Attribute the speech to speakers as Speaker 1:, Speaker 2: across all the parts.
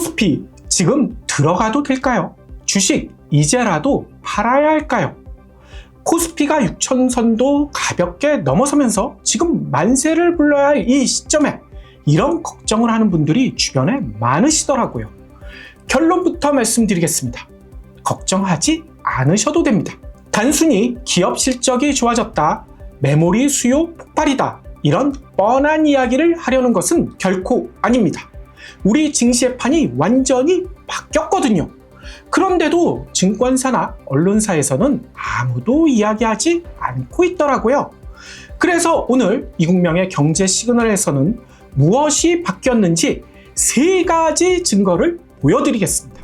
Speaker 1: 코스피 지금 들어가도 될까요? 주식 이제라도 팔아야 할까요? 코스피가 6,000선도 가볍게 넘어서면서 지금 만세를 불러야 할 이 시점에 이런 걱정을 하는 분들이 주변에 많으시더라고요. 결론부터 말씀드리겠습니다. 걱정하지 않으셔도 됩니다. 단순히 기업 실적이 좋아졌다, 메모리 수요 폭발이다, 이런 뻔한 이야기를 하려는 것은 결코 아닙니다. 우리 증시의 판이 완전히 바뀌었거든요. 그런데도 증권사나 언론사에서는 아무도 이야기하지 않고 있더라고요. 그래서 오늘 이국명의 경제 시그널에서는 무엇이 바뀌었는지 3가지 증거를 보여드리겠습니다.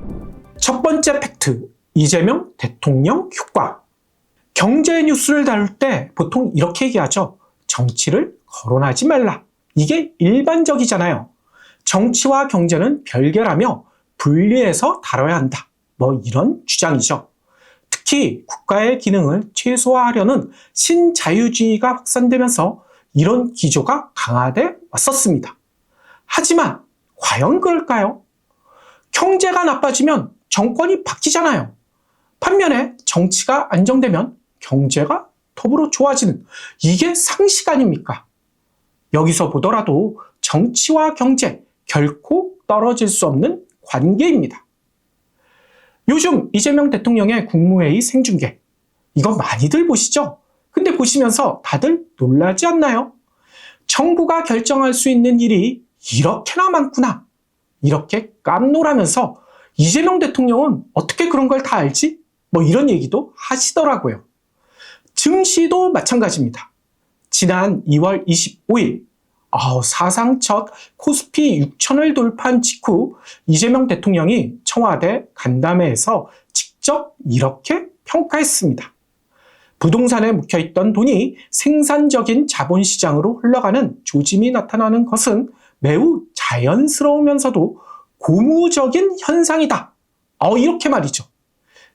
Speaker 1: 첫 번째 팩트, 이재명 대통령 효과. 경제 뉴스를 다룰 때 보통 이렇게 얘기하죠. 정치를 거론하지 말라. 이게 일반적이잖아요. 정치와 경제는 별개라며 분리해서 다뤄야 한다. 뭐 이런 주장이죠. 특히 국가의 기능을 최소화하려는 신자유주의가 확산되면서 이런 기조가 강화돼 왔었습니다. 하지만 과연 그럴까요? 경제가 나빠지면 정권이 바뀌잖아요. 반면에 정치가 안정되면 경제가 더불어 좋아지는, 이게 상식 아닙니까? 여기서 보더라도 정치와 경제 결코 떨어질 수 없는 관계입니다. 요즘 이재명 대통령의 국무회의 생중계, 이거 많이들 보시죠? 근데 보시면서 다들 놀라지 않나요? 정부가 결정할 수 있는 일이 이렇게나 많구나, 이렇게 깜놀하면서 이재명 대통령은 어떻게 그런 걸 다 알지? 뭐 이런 얘기도 하시더라고요. 증시도 마찬가지입니다. 지난 2월 25일 사상 첫 코스피 6,000을 돌파한 직후 이재명 대통령이 청와대 간담회에서 직접 이렇게 평가했습니다. 부동산에 묵혀있던 돈이 생산적인 자본시장으로 흘러가는 조짐이 나타나는 것은 매우 자연스러우면서도 고무적인 현상이다. 이렇게 말이죠.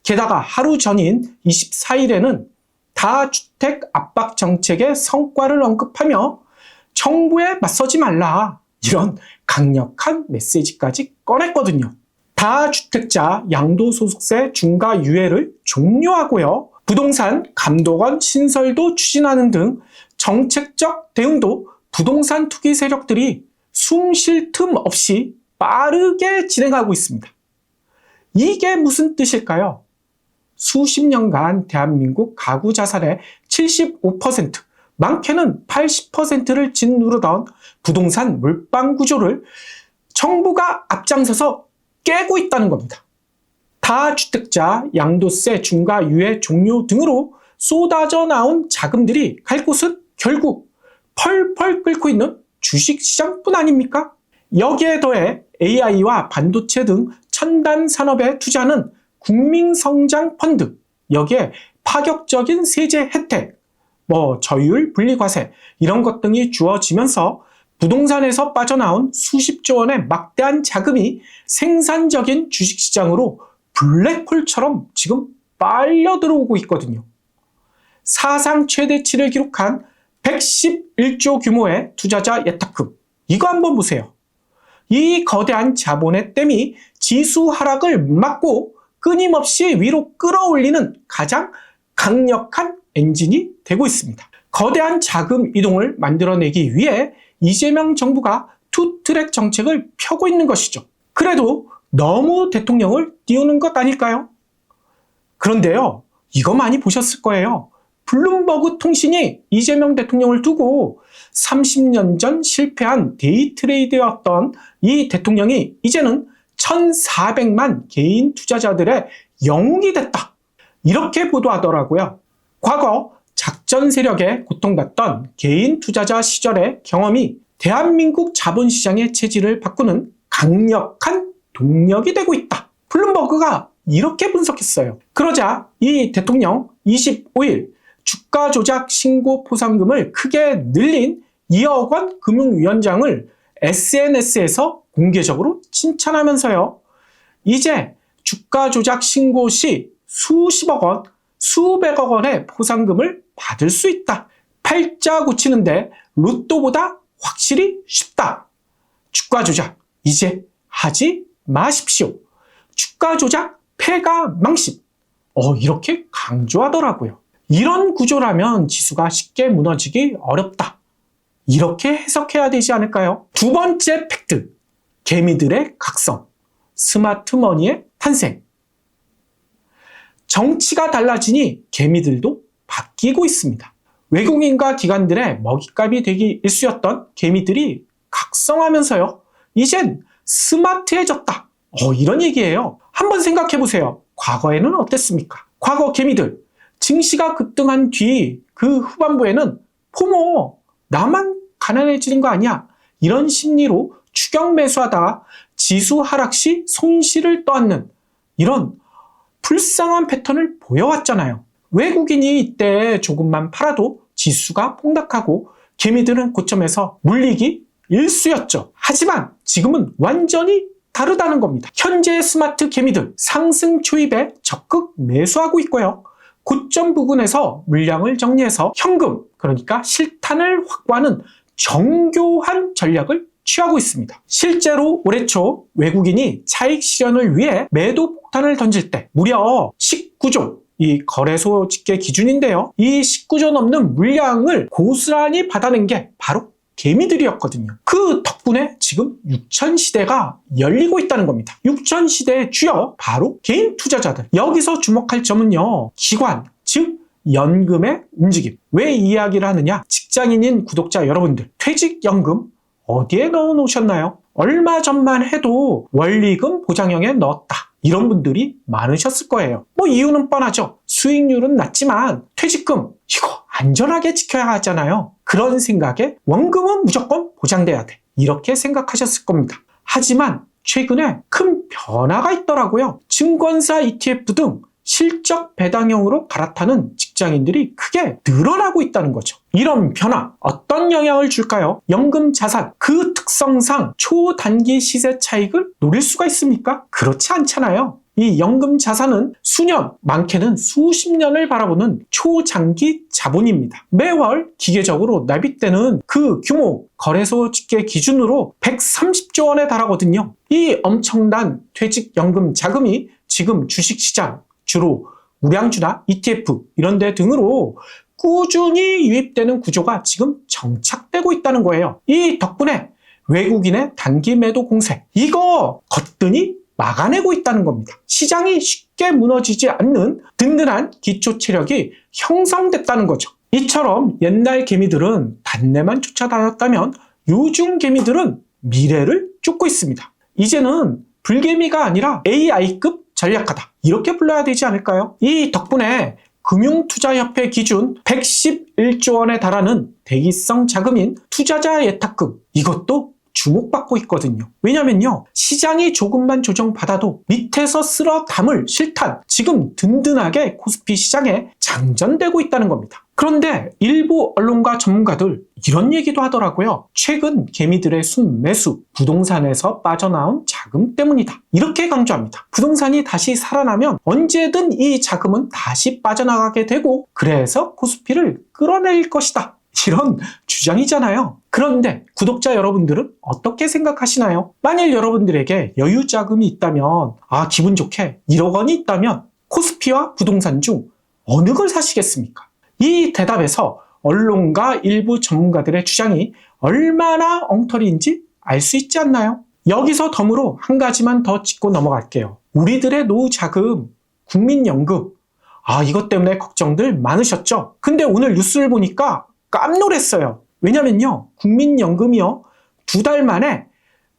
Speaker 1: 게다가 하루 전인 24일에는 다주택 압박 정책의 성과를 언급하며 정부에 맞서지 말라, 이런 강력한 메시지까지 꺼냈거든요. 다주택자 양도소득세 중과 유예를 종료하고요. 부동산 감독원 신설도 추진하는 등 정책적 대응도 부동산 투기 세력들이 숨 쉴 틈 없이 빠르게 진행하고 있습니다. 이게 무슨 뜻일까요? 수십 년간 대한민국 가구 자산의 75%, 많게는 80%를 짓누르던 부동산 몰빵 구조를 정부가 앞장서서 깨고 있다는 겁니다. 다주택자 양도세 중과 유예 종료 등으로 쏟아져 나온 자금들이 갈 곳은 결국 펄펄 끓고 있는 주식시장뿐 아닙니까? 여기에 더해 AI와 반도체 등 첨단 산업에 투자하는 국민성장펀드, 여기에 파격적인 세제 혜택, 저율 분리과세 이런 것 등이 주어지면서 부동산에서 빠져나온 수십조 원의 막대한 자금이 생산적인 주식시장으로 블랙홀처럼 지금 빨려 들어오고 있거든요. 사상 최대치를 기록한 111조 규모의 투자자 예탁금, 이거 한번 보세요. 이 거대한 자본의 댐이 지수 하락을 막고 끊임없이 위로 끌어올리는 가장 강력한 엔진이 되고 있습니다. 거대한 자금 이동을 만들어내기 위해 이재명 정부가 투트랙 정책을 펴고 있는 것이죠. 그래도 너무 대통령을 띄우는 것 아닐까요? 그런데요, 이거 많이 보셨을 거예요. 블룸버그 통신이 이재명 대통령을 두고 30년 전 실패한 데이트레이드였던 이 대통령이 이제는 1,400만 개인 투자자들의 영웅이 됐다, 이렇게 보도하더라고요. 과거 작전 세력에 고통받던 개인 투자자 시절의 경험이 대한민국 자본시장의 체질을 바꾸는 강력한 동력이 되고 있다, 블룸버그가 이렇게 분석했어요. 그러자 이 대통령 25일 주가 조작 신고 포상금을 크게 늘린 이어억 원 금융위원장을 SNS에서 공개적으로 칭찬하면서요, 이제 주가 조작 신고 시 수십억 원, 수백억 원의 포상금을 받을 수 있다. 팔자 고치는데 로또보다 확실히 쉽다. 주가 조작 이제 하지 마십시오. 주가 조작, 폐가 망신. 이렇게 강조하더라고요. 이런 구조라면 지수가 쉽게 무너지기 어렵다. 이렇게 해석해야 되지 않을까요? 두 번째 팩트. 개미들의 각성. 스마트 머니의 탄생. 정치가 달라지니 개미들도 바뀌고 있습니다. 외국인과 기관들의 먹잇감이 되기 일쑤였던 개미들이 각성하면서요. 이젠 스마트해졌다. 이런 얘기예요. 한번 생각해 보세요. 과거에는 어땠습니까? 과거 개미들 증시가 급등한 뒤 그 후반부에는 포모 나만 가난해지는 거 아니야? 이런 심리로 추격 매수하다가 지수 하락 시 손실을 떠안는 이런 불쌍한 패턴을 보여왔잖아요. 외국인이 이때 조금만 팔아도 지수가 폭락하고 개미들은 고점에서 물리기 일쑤였죠. 하지만 지금은 완전히 다르다는 겁니다. 현재 스마트 개미들 상승 초입에 적극 매수하고 있고요. 고점 부근에서 물량을 정리해서 현금, 그러니까 실탄을 확보하는 정교한 전략을 취하고 있습니다. 실제로 올해 초 외국인이 차익 실현을 위해 매도 폭탄을 던질 때 무려 19조, 이 거래소 집계 기준인데요. 이 19조 넘는 물량을 고스란히 받아낸 게 바로 개미들이었거든요. 그 덕분에 지금 6천 시대가 열리고 있다는 겁니다. 6천 시대의 주역 바로 개인 투자자들. 여기서 주목할 점은요. 기관, 즉 연금의 움직임. 왜 이 이야기를 하느냐? 직장인인 구독자 여러분들, 퇴직연금 어디에 넣어 놓으셨나요? 얼마 전만 해도 원리금 보장형에 넣었다. 이런 분들이 많으셨을 거예요. 이유는 뻔하죠. 수익률은 낮지만 퇴직금 이거 안전하게 지켜야 하잖아요. 그런 생각에 원금은 무조건 보장돼야 돼. 이렇게 생각하셨을 겁니다. 하지만 최근에 큰 변화가 있더라고요. 증권사 ETF 등 실적 배당형으로 갈아타는 직장인들이 크게 늘어나고 있다는 거죠. 이런 변화 어떤 영향을 줄까요? 연금 자산 그 특성상 초단기 시세 차익을 노릴 수가 있습니까? 그렇지 않잖아요. 이 연금 자산은 수년, 많게는 수십 년을 바라보는 초장기 자본입니다. 매월 기계적으로 납입되는 그 규모 거래소 집계 기준으로 130조 원에 달하거든요. 이 엄청난 퇴직연금 자금이 지금 주식시장, 주로 우량주나 ETF 이런 데 등으로 꾸준히 유입되는 구조가 지금 정착되고 있다는 거예요. 이 덕분에 외국인의 단기 매도 공세 이거 거뜬히 막아내고 있다는 겁니다. 시장이 쉽게 무너지지 않는 든든한 기초 체력이 형성됐다는 거죠. 이처럼 옛날 개미들은 단내만 쫓아다녔다면 요즘 개미들은 미래를 쫓고 있습니다. 이제는 불개미가 아니라 AI급 전략가다. 이렇게 불러야 되지 않을까요? 이 덕분에 금융투자협회 기준 111조 원에 달하는 대기성 자금인 투자자 예탁금 이것도 주목받고 있거든요. 왜냐면요. 시장이 조금만 조정받아도 밑에서 쓸어 담을 실탄 지금 든든하게 코스피 시장에 장전되고 있다는 겁니다. 그런데 일부 언론과 전문가들 이런 얘기도 하더라고요. 최근 개미들의 순매수 부동산에서 빠져나온 자금 때문이다. 이렇게 강조합니다. 부동산이 다시 살아나면 언제든 이 자금은 다시 빠져나가게 되고 그래서 코스피를 끌어낼 것이다. 이런 주장이잖아요. 그런데 구독자 여러분들은 어떻게 생각하시나요? 만일 여러분들에게 여유 자금이 있다면 기분 좋게 1억 원이 있다면 코스피와 부동산 중 어느 걸 사시겠습니까? 이 대답에서 언론과 일부 전문가들의 주장이 얼마나 엉터리인지 알 수 있지 않나요? 여기서 덤으로 한 가지만 더 짚고 넘어갈게요. 우리들의 노후 자금, 국민연금 이것 때문에 걱정들 많으셨죠? 근데 오늘 뉴스를 보니까 깜놀했어요. 왜냐면요. 국민연금이요. 2달 만에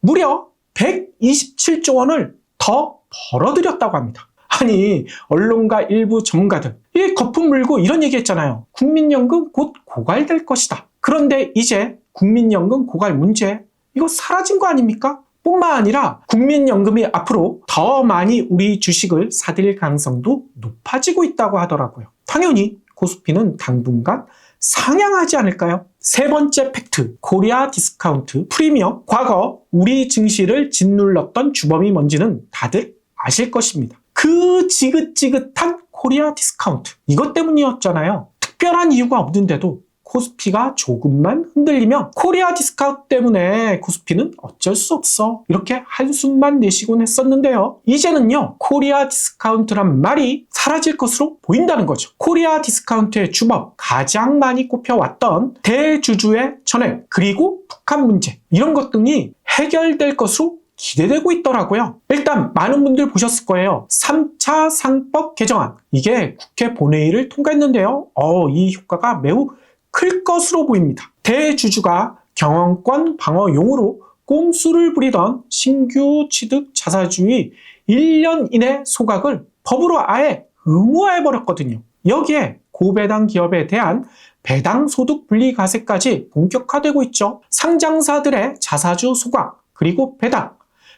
Speaker 1: 무려 127조 원을 더 벌어들였다고 합니다. 아니 언론과 일부 전문가들 이 거품 물고 이런 얘기했잖아요. 국민연금 곧 고갈될 것이다. 그런데 이제 국민연금 고갈 문제 이거 사라진 거 아닙니까? 뿐만 아니라 국민연금이 앞으로 더 많이 우리 주식을 사들일 가능성도 높아지고 있다고 하더라고요. 당연히 코스피는 당분간 상향하지 않을까요? 세 번째 팩트, 코리아 디스카운트 프리미엄. 과거 우리 증시를 짓눌렀던 주범이 뭔지는 다들 아실 것입니다. 그 지긋지긋한 코리아 디스카운트. 이것 때문이었잖아요. 특별한 이유가 없는데도 코스피가 조금만 흔들리면 코리아 디스카운트 때문에 코스피는 어쩔 수 없어 이렇게 한숨만 내쉬곤 했었는데요. 이제는요 코리아 디스카운트란 말이 사라질 것으로 보인다는 거죠. 코리아 디스카운트의 주범, 가장 많이 꼽혀왔던 대주주의 전액 그리고 북한 문제 이런 것 등이 해결될 것으로 기대되고 있더라고요. 일단 많은 분들 보셨을 거예요. 3차 상법 개정안 이게 국회 본회의를 통과했는데요. 이 효과가 매우 클 것으로 보입니다. 대주주가 경영권 방어용으로 꼼수를 부리던 신규 취득 자사주의 1년 이내 소각을 법으로 아예 의무화해버렸거든요. 여기에 고배당 기업에 대한 배당 소득 분리 과세까지 본격화되고 있죠. 상장사들의 자사주 소각 그리고 배당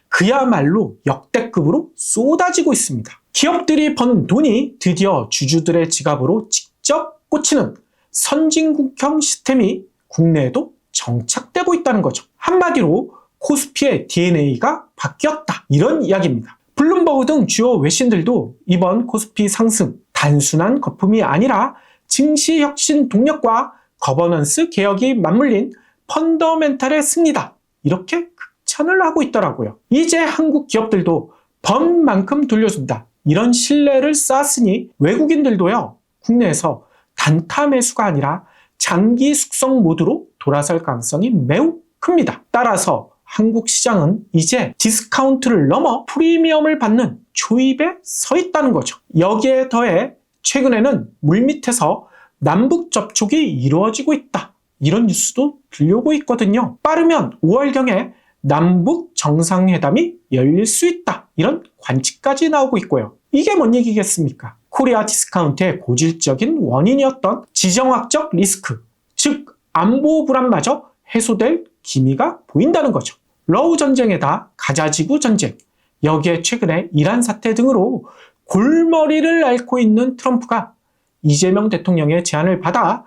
Speaker 1: 그야말로 역대급으로 쏟아지고 있습니다. 기업들이 번 돈이 드디어 주주들의 지갑으로 직접 꽂히는 선진국형 시스템이 국내에도 정착되고 있다는 거죠. 한마디로 코스피의 DNA가 바뀌었다 이런 이야기입니다. 블룸버그 등 주요 외신들도 이번 코스피 상승 단순한 거품이 아니라 증시 혁신 동력과 거버넌스 개혁이 맞물린 펀더멘탈의 승리다 이렇게 극찬을 하고 있더라고요. 이제 한국 기업들도 번 만큼 돌려준다 이런 신뢰를 쌓았으니 외국인들도요 국내에서 단타 매수가 아니라 장기 숙성 모드로 돌아설 가능성이 매우 큽니다. 따라서 한국 시장은 이제 디스카운트를 넘어 프리미엄을 받는 초입에 서 있다는 거죠. 여기에 더해 최근에는 물밑에서 남북 접촉이 이루어지고 있다 이런 뉴스도 들려오고 있거든요. 빠르면 5월경에 남북 정상회담이 열릴 수 있다 이런 관측까지 나오고 있고요. 이게 뭔 얘기겠습니까? 코리아 디스카운트의 고질적인 원인이었던 지정학적 리스크, 즉 안보 불안마저 해소될 기미가 보인다는 거죠. 러우 전쟁에다 가자지구 전쟁, 여기에 최근에 이란 사태 등으로 골머리를 앓고 있는 트럼프가 이재명 대통령의 제안을 받아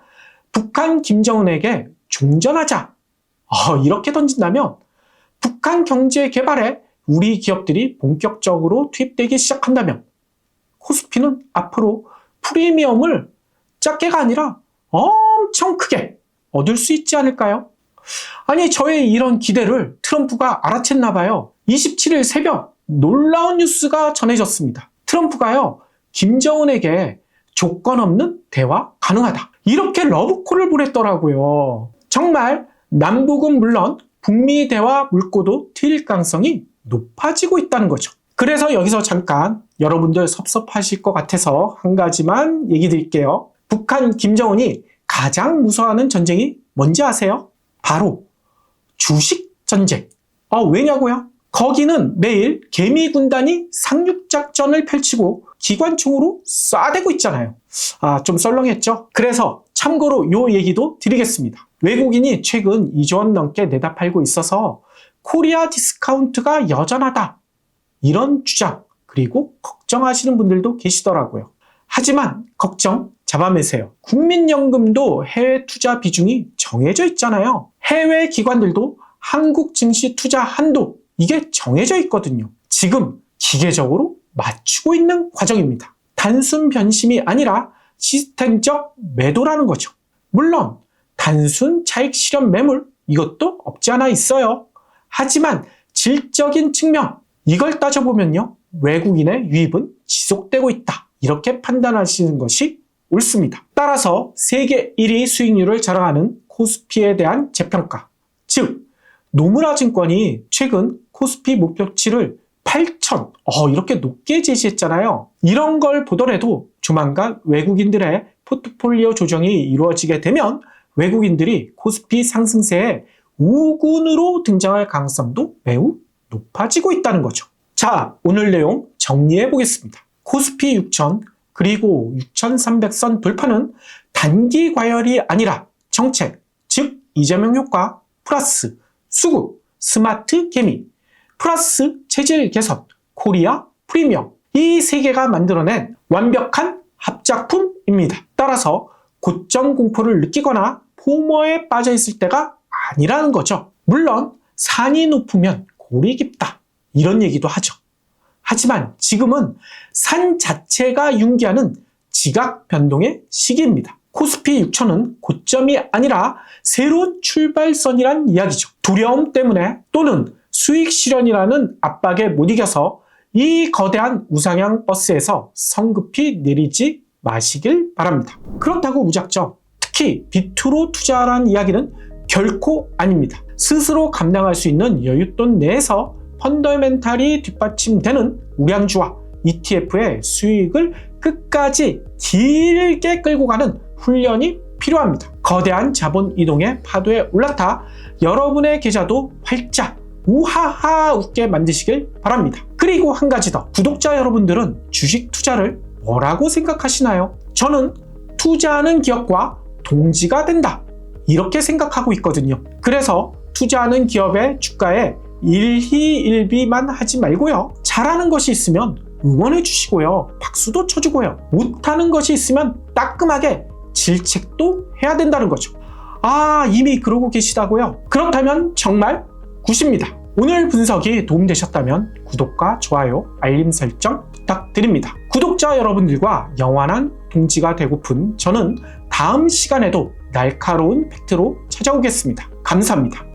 Speaker 1: 북한 김정은에게 종전하자 이렇게 던진다면 북한 경제 개발에 우리 기업들이 본격적으로 투입되기 시작한다면 코스피는 앞으로 프리미엄을 작게가 아니라 엄청 크게 얻을 수 있지 않을까요? 아니 저의 이런 기대를 트럼프가 알아챘나 봐요. 27일 새벽 놀라운 뉴스가 전해졌습니다. 트럼프가요 김정은에게 조건 없는 대화 가능하다 이렇게 러브콜을 보냈더라고요. 정말 남북은 물론 북미 대화 물꼬도 트일 가능성이 높아지고 있다는 거죠. 그래서 여기서 잠깐 여러분들 섭섭하실 것 같아서 한 가지만 얘기 드릴게요. 북한 김정은이 가장 무서워하는 전쟁이 뭔지 아세요? 바로 주식 전쟁. 왜냐고요? 거기는 매일 개미 군단이 상륙작전을 펼치고 기관총으로 쏴대고 있잖아요. 좀 썰렁했죠? 그래서 참고로 요 얘기도 드리겠습니다. 외국인이 최근 2조 원 넘게 내다 팔고 있어서 코리아 디스카운트가 여전하다 이런 주장 그리고 걱정하시는 분들도 계시더라고요. 하지만 걱정 잡아매세요. 국민연금도 해외 투자 비중이 정해져 있잖아요. 해외 기관들도 한국 증시 투자 한도 이게 정해져 있거든요. 지금 기계적으로 맞추고 있는 과정입니다. 단순 변심이 아니라 시스템적 매도라는 거죠. 물론 단순 차익 실현 매물 이것도 없지 않아 있어요. 하지만 질적인 측면 이걸 따져보면요. 외국인의 유입은 지속되고 있다. 이렇게 판단하시는 것이 옳습니다. 따라서 세계 1위 수익률을 자랑하는 코스피에 대한 재평가. 즉 노무라 증권이 최근 코스피 목표치를 8,000 이렇게 높게 제시했잖아요. 이런 걸 보더라도 조만간 외국인들의 포트폴리오 조정이 이루어지게 되면 외국인들이 코스피 상승세에 우군으로 등장할 가능성도 매우 높아지고 있다는 거죠. 자, 오늘 내용 정리해 보겠습니다. 코스피 6,000 그리고 6,300선 돌파는 단기 과열이 아니라 정책, 즉 이재명 효과 플러스 수급, 스마트 개미 플러스 체질 개선, 코리아 프리미엄 이 세 개가 만들어낸 완벽한 합작품입니다. 따라서 고점 공포를 느끼거나 포머에 빠져 있을 때가 아니라는 거죠. 물론 산이 높으면 골이 깊다 이런 얘기도 하죠. 하지만 지금은 산 자체가 융기하는 지각 변동의 시기입니다. 코스피 6천은 고점이 아니라 새로운 출발선이란 이야기죠. 두려움 때문에 또는 수익 실현이라는 압박에 못 이겨서 이 거대한 우상향 버스에서 성급히 내리지 마시길 바랍니다. 그렇다고 무작정 특히 비투로 투자하라는 이야기는 결코 아닙니다. 스스로 감당할 수 있는 여윳돈 내에서 펀더멘탈이 뒷받침되는 우량주와 ETF의 수익을 끝까지 길게 끌고 가는 훈련이 필요합니다. 거대한 자본 이동의 파도에 올라타 여러분의 계좌도 활짝 우하하 웃게 만드시길 바랍니다. 그리고 한 가지 더, 구독자 여러분들은 주식 투자를 뭐라고 생각하시나요? 저는 투자하는 기업과 동지가 된다, 이렇게 생각하고 있거든요. 그래서 투자하는 기업의 주가에 일희일비만 하지 말고요, 잘하는 것이 있으면 응원해 주시고요, 박수도 쳐주고요, 못하는 것이 있으면 따끔하게 질책도 해야 된다는 거죠. 이미 그러고 계시다고요? 그렇다면 정말 굿입니다. 오늘 분석이 도움되셨다면 구독과 좋아요, 알림 설정 부탁드립니다. 구독자 여러분들과 영원한 동지가 되고픈 저는 다음 시간에도 날카로운 팩트로 찾아오겠습니다. 감사합니다.